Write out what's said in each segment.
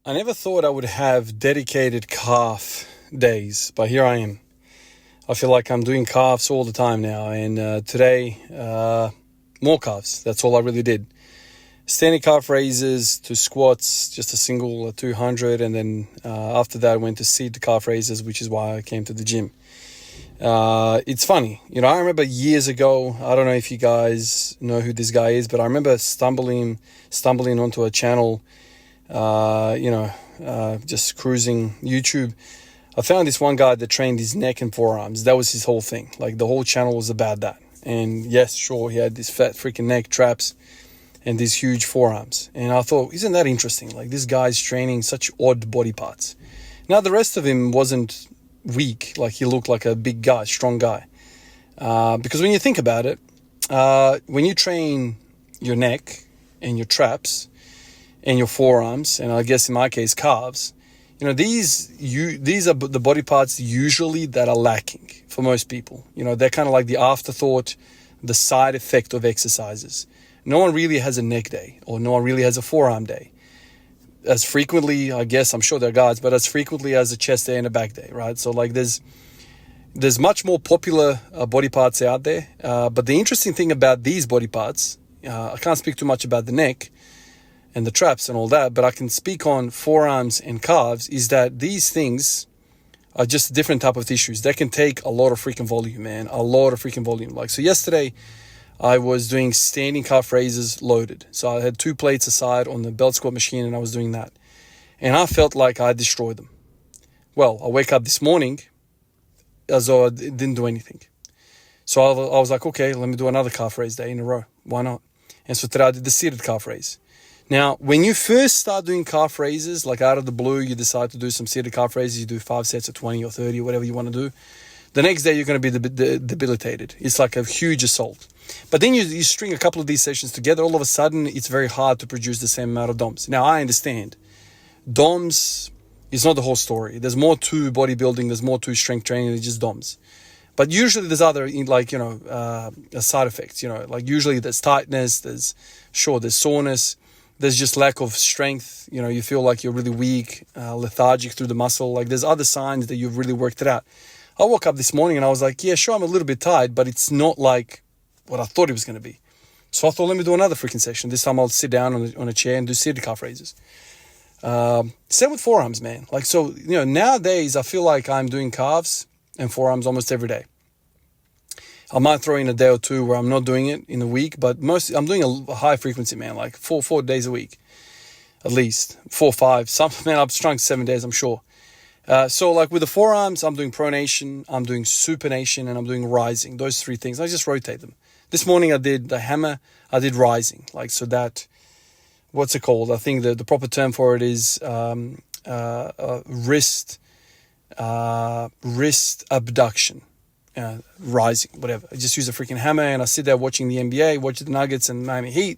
I never thought I would have dedicated calf days, but here I am. I feel like I'm doing calves all the time now, and today, more calves. That's all I really did. Standing calf raises to squats, just a single 200, and then after that I went to seated calf raises, which is why I came to the gym. It's funny, I remember years ago, I don't know if you guys know who this guy is, but I remember stumbling onto a channel, just cruising YouTube. I found this one guy that trained his neck and forearms. That was his whole thing. Like, the whole channel was about that. And yes, sure, he had this fat freaking neck, traps, and these huge forearms. And I thought, isn't that interesting? Like, this guy's training such odd body parts. Now, the rest of him wasn't weak. Like, he looked like a big guy, strong guy. Because when you think about it, when you train your neck and your traps and your forearms, and I guess in my case, calves, these are the body parts usually that are lacking for most people. They're kind of like the afterthought, the side effect of exercises. No one really has a neck day, or no one really has a forearm day. As frequently, I guess, I'm sure there are guys, but as frequently as a chest day and a back day, right? So like there's much more popular body parts out there. But the interesting thing about these body parts, I can't speak too much about the neck and the traps and all that, but I can speak on forearms and calves, is that these things are just a different type of tissues. They can take a lot of freaking volume, man. A lot of freaking volume. Like, so yesterday I was doing standing calf raises loaded. So I had 2 plates aside on the belt squat machine, and I was doing that. And I felt like I destroyed them. Well, I wake up this morning as though I didn't do anything. So I was like, okay, let me do another calf raise day in a row. Why not? And so today I did the seated calf raise. Now, when you first start doing calf raises, like out of the blue, you decide to do some seated calf raises, you do 5 sets of 20 or 30 or whatever you want to do. The next day, you're going to be debilitated. It's like a huge assault. But then you string a couple of these sessions together, all of a sudden, it's very hard to produce the same amount of DOMs. Now, I understand. DOMs is not the whole story. There's more to bodybuilding. There's more to strength training than just DOMs. But usually there's other, side effects. Like usually there's tightness, there's soreness. There's just lack of strength. You feel like you're really weak, lethargic through the muscle. Like, there's other signs that you've really worked it out. I woke up this morning and I was like, yeah, sure, I'm a little bit tired, but it's not like what I thought it was going to be. So I thought, let me do another freaking session. This time I'll sit down on a chair and do seated calf raises. Same with forearms, man. Like, so, nowadays I feel like I'm doing calves and forearms almost every day. I might throw in a day or two where I'm not doing it in a week, but I'm doing a high frequency, man, like four days a week, at least 4 or 5. Man, I'm trying 7 days, I'm sure. So like with the forearms, I'm doing pronation, I'm doing supination, and I'm doing rising. Those 3 things, I just rotate them. This morning I did the hammer, I did rising, like, so that, what's it called? I think the proper term for it is wrist abduction. Rising, whatever. I just use a freaking hammer and I sit there watching the NBA, watch the Nuggets and Miami Heat,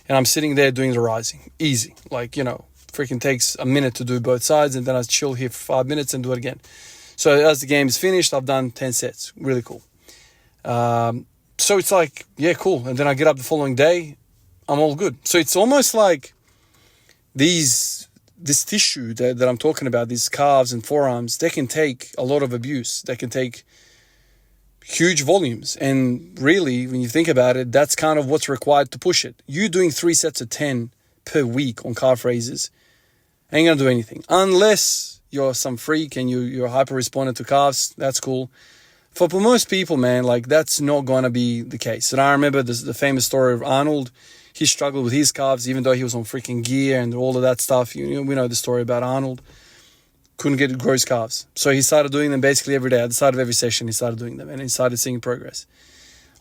and I'm sitting there doing the rising. Easy. Like, freaking takes a minute to do both sides, and then I chill here for 5 minutes and do it again. So as the game is finished, I've done 10 sets. Really cool. So it's like, yeah, cool. And then I get up the following day, I'm all good. So it's almost like this tissue that I'm talking about, these calves and forearms, they can take a lot of abuse. They can take huge volumes. And really, when you think about it, that's kind of what's required to push it. You doing 3 sets of 10 per week on calf raises ain't going to do anything. Unless you're some freak and you're hyper-respondent to calves, that's cool. For most people, man, like, that's not going to be the case. And I remember the famous story of Arnold. He struggled with his calves, even though he was on freaking gear and all of that stuff. We know the story about Arnold. Couldn't get gross calves. So he started doing them basically every day. At the start of every session, he started doing them, and he started seeing progress.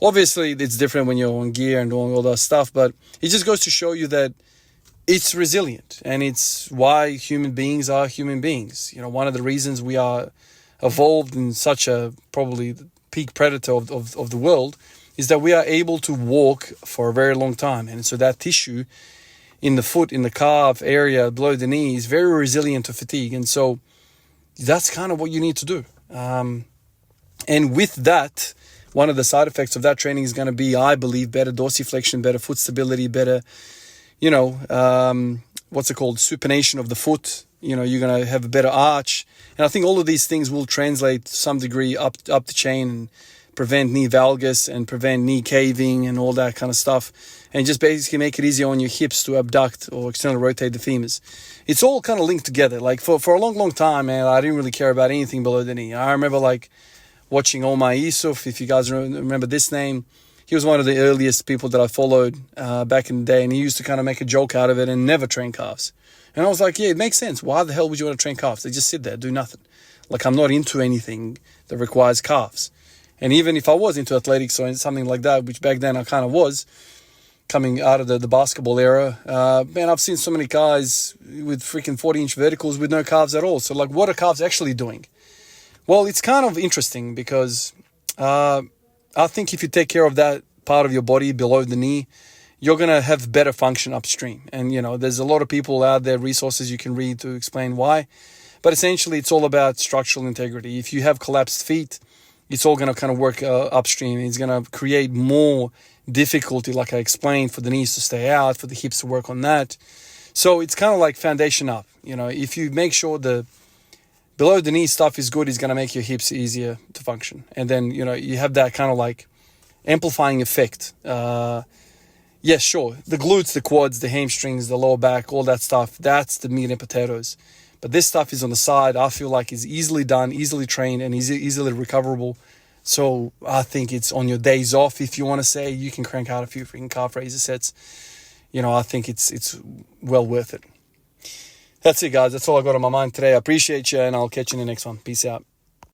Obviously, it's different when you're on gear and doing all that stuff, but it just goes to show you that it's resilient, and it's why human beings are human beings. One of the reasons we are evolved in such a probably peak predator of the world is that we are able to walk for a very long time. And so that tissue in the foot, in the calf area below the knee is very resilient to fatigue. And so that's kind of what you need to do. And with that, one of the side effects of that training is going to be, I believe, better dorsiflexion, better foot stability, better, what's it called, supination of the foot. You know, you're going to have a better arch. And I think all of these things will translate to some degree up the chain and prevent knee valgus and prevent knee caving and all that kind of stuff. And just basically make it easier on your hips to abduct or externally rotate the femurs. It's all kind of linked together. Like for a long time, man, I didn't really care about anything below the knee. I remember like watching Omar Yusuf, if you guys remember this name. He was one of the earliest people that I followed back in the day, and he used to kind of make a joke out of it and never train calves. And I was like, yeah, it makes sense. Why the hell would you want to train calves? They just sit there, do nothing. Like, I'm not into anything that requires calves. And even if I was into athletics or something like that, which back then I kind of was, coming out of the basketball era, man, I've seen so many guys with freaking 40-inch verticals with no calves at all. So, like, what are calves actually doing? Well, it's kind of interesting because I think if you take care of that part of your body below the knee, you're going to have better function upstream. And, you know, there's a lot of people out there, resources you can read to explain why. But essentially, it's all about structural integrity. If you have collapsed feet, it's all going to kind of work upstream. It's going to create more difficulty, like I explained, for the knees to stay out, for the hips to work on that. So it's kind of like foundation up. You know, if you make sure the below the knee stuff is good, it's going to make your hips easier to function. And then, you know, you have that kind of like amplifying effect. Yes, sure. The glutes, the quads, the hamstrings, the lower back, all that stuff, that's the meat and potatoes. But this stuff is on the side. I feel like is easily done, easily trained, and easily recoverable. So I think it's on your days off, if you want to say, you can crank out a few freaking calf raiser sets. You know, I think it's well worth it. That's it, guys. That's all I got on my mind today. I appreciate you, and I'll catch you in the next one. Peace out.